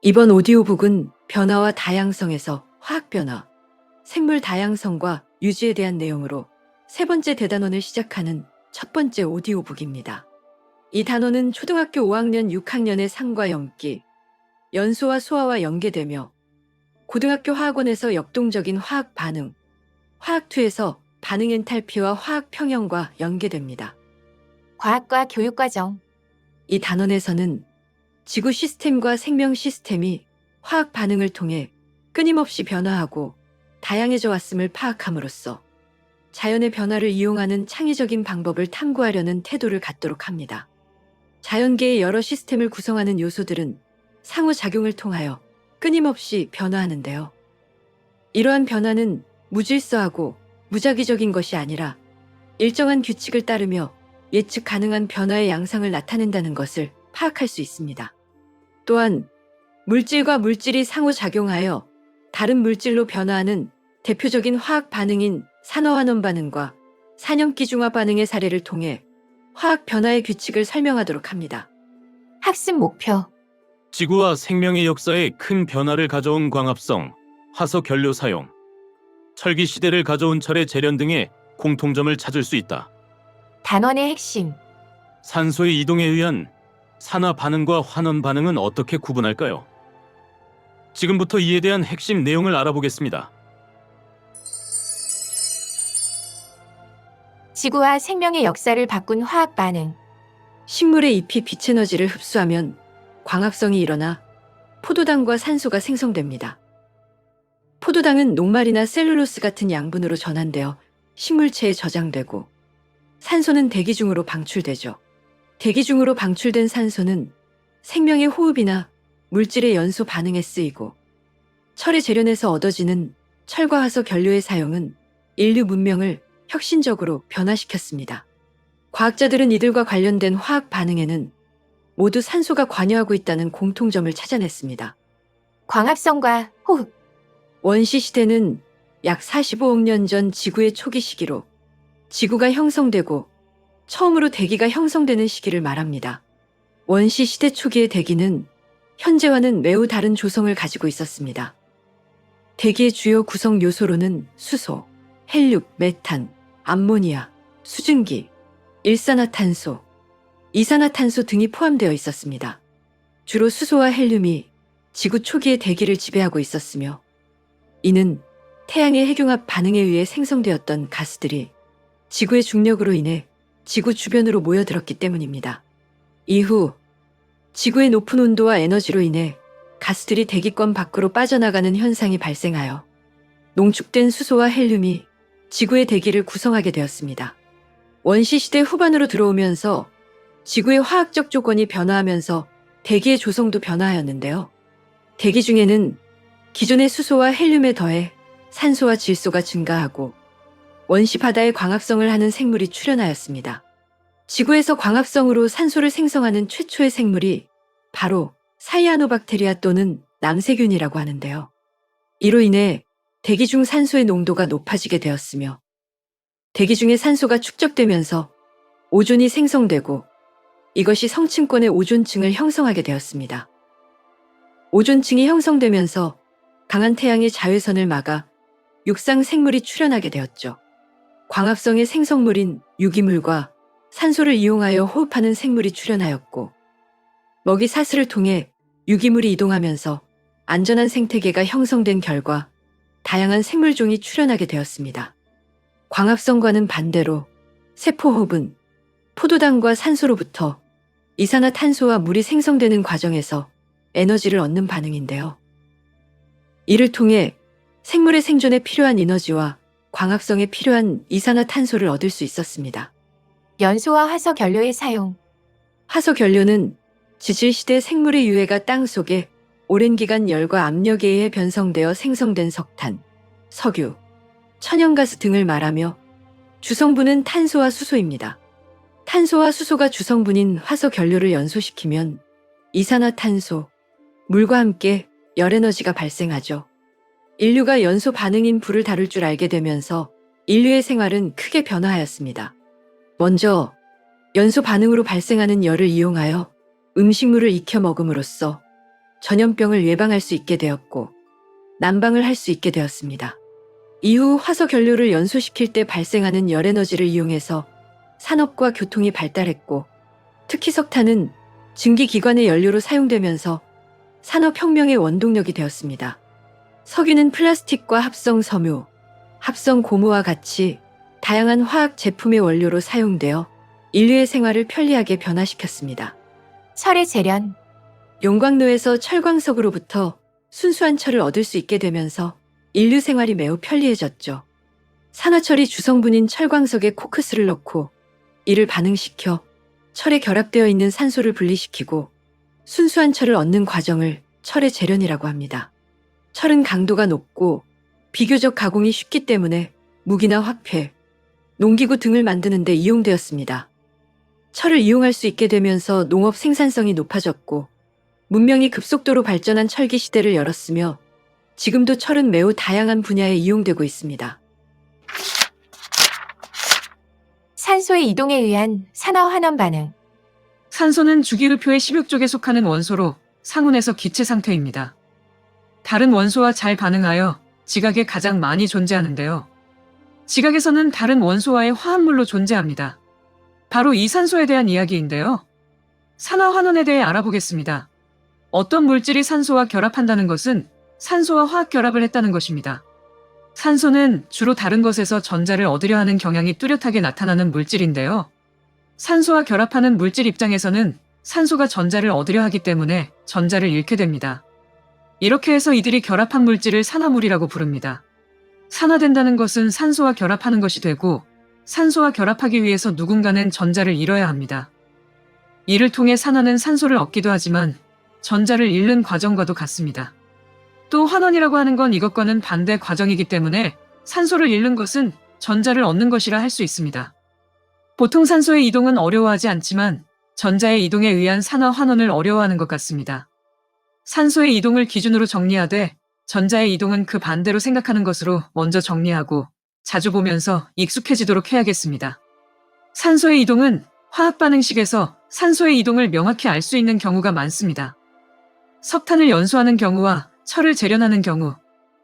이번 오디오북은 변화와 다양성에서 화학 변화, 생물 다양성과 유지에 대한 내용으로 세 번째 대단원을 시작하는 첫 번째 오디오북입니다. 이 단원은 초등학교 5학년 6학년의 상과 염기, 연소와 소화와 연계되며 고등학교 화학원에서 역동적인 화학 반응, 화학2에서 반응 엔탈피와 화학 평형과 연계됩니다. 과학과 교육과정, 이 단원에서는 지구 시스템과 생명 시스템이 화학 반응을 통해 끊임없이 변화하고 다양해져 왔음을 파악함으로써 자연의 변화를 이용하는 창의적인 방법을 탐구하려는 태도를 갖도록 합니다. 자연계의 여러 시스템을 구성하는 요소들은 상호작용을 통하여 끊임없이 변화하는데요. 이러한 변화는 무질서하고 무작위적인 것이 아니라 일정한 규칙을 따르며 예측 가능한 변화의 양상을 나타낸다는 것을 파악할 수 있습니다. 또한 물질과 물질이 상호작용하여 다른 물질로 변화하는 대표적인 화학 반응인 산화환원 반응과 산염기중화 반응의 사례를 통해 화학 변화의 규칙을 설명하도록 합니다. 학습 목표, 지구와 생명의 역사에 큰 변화를 가져온 광합성, 화석 연료 사용, 철기 시대를 가져온 철의 재련 등의 공통점을 찾을 수 있다. 단원의 핵심, 산소의 이동에 의한 산화 반응과 환원 반응은 어떻게 구분할까요? 지금부터 이에 대한 핵심 내용을 알아보겠습니다. 지구와 생명의 역사를 바꾼 화학 반응, 식물의 잎이 빛 에너지를 흡수하면 광합성이 일어나 포도당과 산소가 생성됩니다. 포도당은 녹말이나 셀룰로스 같은 양분으로 전환되어 식물체에 저장되고 산소는 대기 중으로 방출되죠. 대기 중으로 방출된 산소는 생명의 호흡이나 물질의 연소 반응에 쓰이고 철의 재련에서 얻어지는 철과 화석 연료의 사용은 인류 문명을 혁신적으로 변화시켰습니다. 과학자들은 이들과 관련된 화학 반응에는 모두 산소가 관여하고 있다는 공통점을 찾아냈습니다. 광합성과 호흡, 원시 시대는 약 45억 년 전 지구의 초기 시기로 지구가 형성되고 처음으로 대기가 형성되는 시기를 말합니다. 원시 시대 초기의 대기는 현재와는 매우 다른 조성을 가지고 있었습니다. 대기의 주요 구성 요소로는 수소, 헬륨, 메탄, 암모니아, 수증기, 일산화탄소, 이산화탄소 등이 포함되어 있었습니다. 주로 수소와 헬륨이 지구 초기의 대기를 지배하고 있었으며 이는 태양의 핵융합 반응에 의해 생성되었던 가스들이 지구의 중력으로 인해 지구 주변으로 모여들었기 때문입니다. 이후 지구의 높은 온도와 에너지로 인해 가스들이 대기권 밖으로 빠져나가는 현상이 발생하여 농축된 수소와 헬륨이 지구의 대기를 구성하게 되었습니다. 원시시대 후반으로 들어오면서 지구의 화학적 조건이 변화하면서 대기의 조성도 변화하였는데요. 대기 중에는 기존의 수소와 헬륨에 더해 산소와 질소가 증가하고 원시 바다에 광합성을 하는 생물이 출현하였습니다. 지구에서 광합성으로 산소를 생성하는 최초의 생물이 바로 사이아노박테리아 또는 남세균이라고 하는데요. 이로 인해 대기 중 산소의 농도가 높아지게 되었으며 대기 중에 산소가 축적되면서 오존이 생성되고 이것이 성층권의 오존층을 형성하게 되었습니다. 오존층이 형성되면서 강한 태양의 자외선을 막아 육상 생물이 출현하게 되었죠. 광합성의 생성물인 유기물과 산소를 이용하여 호흡하는 생물이 출현하였고 먹이 사슬을 통해 유기물이 이동하면서 안전한 생태계가 형성된 결과 다양한 생물종이 출현하게 되었습니다. 광합성과는 반대로 세포호흡은 포도당과 산소로부터 이산화탄소와 물이 생성되는 과정에서 에너지를 얻는 반응인데요. 이를 통해 생물의 생존에 필요한 에너지와 광합성에 필요한 이산화탄소를 얻을 수 있었습니다. 연소와 화석 연료의 사용, 화석 연료는 지질시대 생물의 유해가 땅 속에 오랜 기간 열과 압력에 의해 변성되어 생성된 석탄, 석유, 천연가스 등을 말하며 주성분은 탄소와 수소입니다. 탄소와 수소가 주성분인 화석 연료를 연소시키면 이산화탄소, 물과 함께 열에너지가 발생하죠. 인류가 연소 반응인 불을 다룰 줄 알게 되면서 인류의 생활은 크게 변화하였습니다. 먼저 연소 반응으로 발생하는 열을 이용하여 음식물을 익혀 먹음으로써 전염병을 예방할 수 있게 되었고 난방을 할 수 있게 되었습니다. 이후 화석 연료를 연소시킬 때 발생하는 열에너지를 이용해서 산업과 교통이 발달했고 특히 석탄은 증기기관의 연료로 사용되면서 산업혁명의 원동력이 되었습니다. 석유는 플라스틱과 합성 섬유, 합성 고무와 같이 다양한 화학 제품의 원료로 사용되어 인류의 생활을 편리하게 변화시켰습니다. 철의 재련, 용광로에서 철광석으로부터 순수한 철을 얻을 수 있게 되면서 인류 생활이 매우 편리해졌죠. 산화철이 주성분인 철광석에 코크스를 넣고 이를 반응시켜 철에 결합되어 있는 산소를 분리시키고 순수한 철을 얻는 과정을 철의 재련이라고 합니다. 철은 강도가 높고 비교적 가공이 쉽기 때문에 무기나 화폐, 농기구 등을 만드는 데 이용되었습니다. 철을 이용할 수 있게 되면서 농업 생산성이 높아졌고 문명이 급속도로 발전한 철기 시대를 열었으며 지금도 철은 매우 다양한 분야에 이용되고 있습니다. 산소의 이동에 의한 산화환원 반응, 산소는 주기율표의 16쪽에 속하는 원소로 상온에서 기체 상태입니다. 다른 원소와 잘 반응하여 지각에 가장 많이 존재하는데요. 지각에서는 다른 원소와의 화합물로 존재합니다. 바로 이 산소에 대한 이야기인데요. 산화환원에 대해 알아보겠습니다. 어떤 물질이 산소와 결합한다는 것은 산소와 화학 결합을 했다는 것입니다. 산소는 주로 다른 것에서 전자를 얻으려 하는 경향이 뚜렷하게 나타나는 물질인데요. 산소와 결합하는 물질 입장에서는 산소가 전자를 얻으려 하기 때문에 전자를 잃게 됩니다. 이렇게 해서 이들이 결합한 물질을 산화물이라고 부릅니다. 산화된다는 것은 산소와 결합하는 것이 되고 산소와 결합하기 위해서 누군가는 전자를 잃어야 합니다. 이를 통해 산화는 산소를 얻기도 하지만 전자를 잃는 과정과도 같습니다. 또 환원이라고 하는 건 이것과는 반대 과정이기 때문에 산소를 잃는 것은 전자를 얻는 것이라 할 수 있습니다. 보통 산소의 이동은 어려워하지 않지만 전자의 이동에 의한 산화 환원을 어려워하는 것 같습니다. 산소의 이동을 기준으로 정리하되 전자의 이동은 그 반대로 생각하는 것으로 먼저 정리하고 자주 보면서 익숙해지도록 해야겠습니다. 산소의 이동은 화학 반응식에서 산소의 이동을 명확히 알 수 있는 경우가 많습니다. 석탄을 연소하는 경우와 철을 재련하는 경우,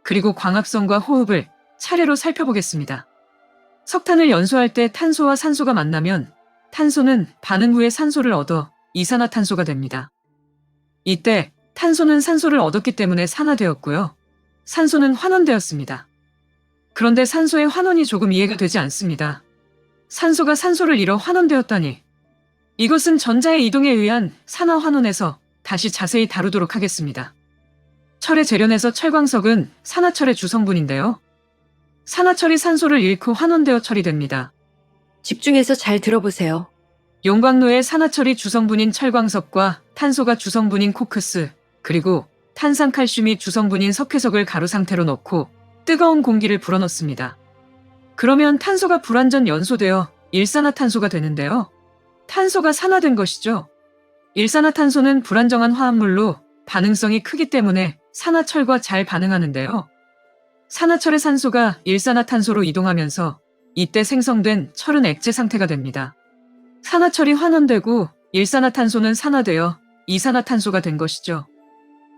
그리고 광합성과 호흡을 차례로 살펴보겠습니다. 석탄을 연소할 때 탄소와 산소가 만나면 탄소는 반응 후에 산소를 얻어 이산화탄소가 됩니다. 이때 탄소는 산소를 얻었기 때문에 산화되었고요. 산소는 환원되었습니다. 그런데 산소의 환원이 조금 이해가 되지 않습니다. 산소가 산소를 잃어 환원되었다니. 이것은 전자의 이동에 의한 산화 환원에서 다시 자세히 다루도록 하겠습니다. 철의 재련에서 철광석은 산화철의 주성분인데요. 산화철이 산소를 잃고 환원되어 처리됩니다. 집중해서 잘 들어보세요. 용광로에 산화철이 주성분인 철광석과 탄소가 주성분인 코크스, 그리고 탄산칼슘이 주성분인 석회석을 가루 상태로 넣고 뜨거운 공기를 불어넣습니다. 그러면 탄소가 불완전 연소되어 일산화탄소가 되는데요. 탄소가 산화된 것이죠. 일산화탄소는 불안정한 화합물로 반응성이 크기 때문에 산화철과 잘 반응하는데요. 산화철의 산소가 일산화탄소로 이동하면서 이때 생성된 철은 액체 상태가 됩니다. 산화철이 환원되고 일산화탄소는 산화되어 이산화탄소가 된 것이죠.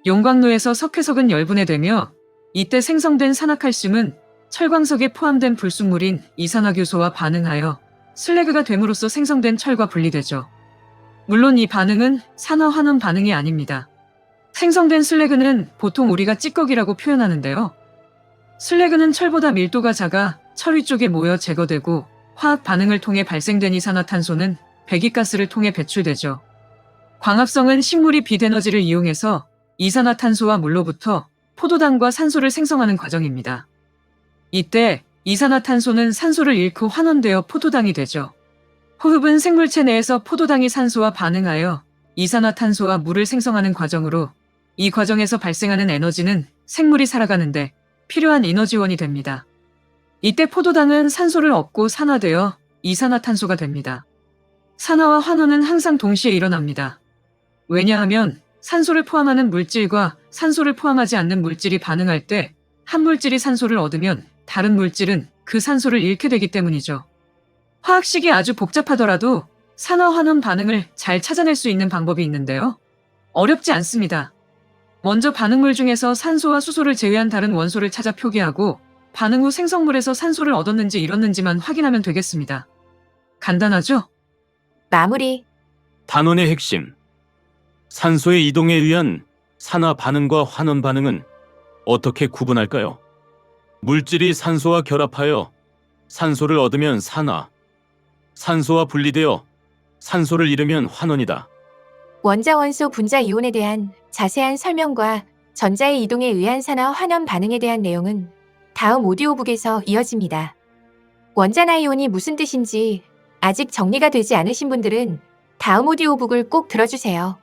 용광로에서 석회석은 열분해되며 이때 생성된 산화칼슘은 철광석에 포함된 불순물인 이산화규소와 반응하여 슬래그가 됨으로써 생성된 철과 분리되죠. 물론 이 반응은 산화환원 반응이 아닙니다. 생성된 슬래그는 보통 우리가 찌꺼기라고 표현하는데요. 슬래그는 철보다 밀도가 작아 철 위쪽에 모여 제거되고 화학 반응을 통해 발생된 이산화탄소는 배기가스를 통해 배출되죠. 광합성은 식물이 빛에너지를 이용해서 이산화탄소와 물로부터 포도당과 산소를 생성하는 과정입니다. 이때 이산화탄소는 산소를 잃고 환원되어 포도당이 되죠. 호흡은 생물체 내에서 포도당이 산소와 반응하여 이산화탄소와 물을 생성하는 과정으로 이 과정에서 발생하는 에너지는 생물이 살아가는데 필요한 에너지원이 됩니다. 이때 포도당은 산소를 얻고 산화되어 이산화탄소가 됩니다. 산화와 환원은 항상 동시에 일어납니다. 왜냐하면 산소를 포함하는 물질과 산소를 포함하지 않는 물질이 반응할 때 한 물질이 산소를 얻으면 다른 물질은 그 산소를 잃게 되기 때문이죠. 화학식이 아주 복잡하더라도 산화 환원 반응을 잘 찾아낼 수 있는 방법이 있는데요. 어렵지 않습니다. 먼저 반응물 중에서 산소와 수소를 제외한 다른 원소를 찾아 표기하고 반응 후 생성물에서 산소를 얻었는지 잃었는지만 확인하면 되겠습니다. 간단하죠? 마무리. 단원의 핵심. 산소의 이동에 의한 산화 반응과 환원 반응은 어떻게 구분할까요? 물질이 산소와 결합하여 산소를 얻으면 산화, 산소와 분리되어 산소를 잃으면 환원이다. 원자 원소 분자 이온에 대한 자세한 설명과 전자의 이동에 의한 산화 환원 반응에 대한 내용은 다음 오디오북에서 이어집니다. 원자나 이온이 무슨 뜻인지 아직 정리가 되지 않으신 분들은 다음 오디오북을 꼭 들어주세요.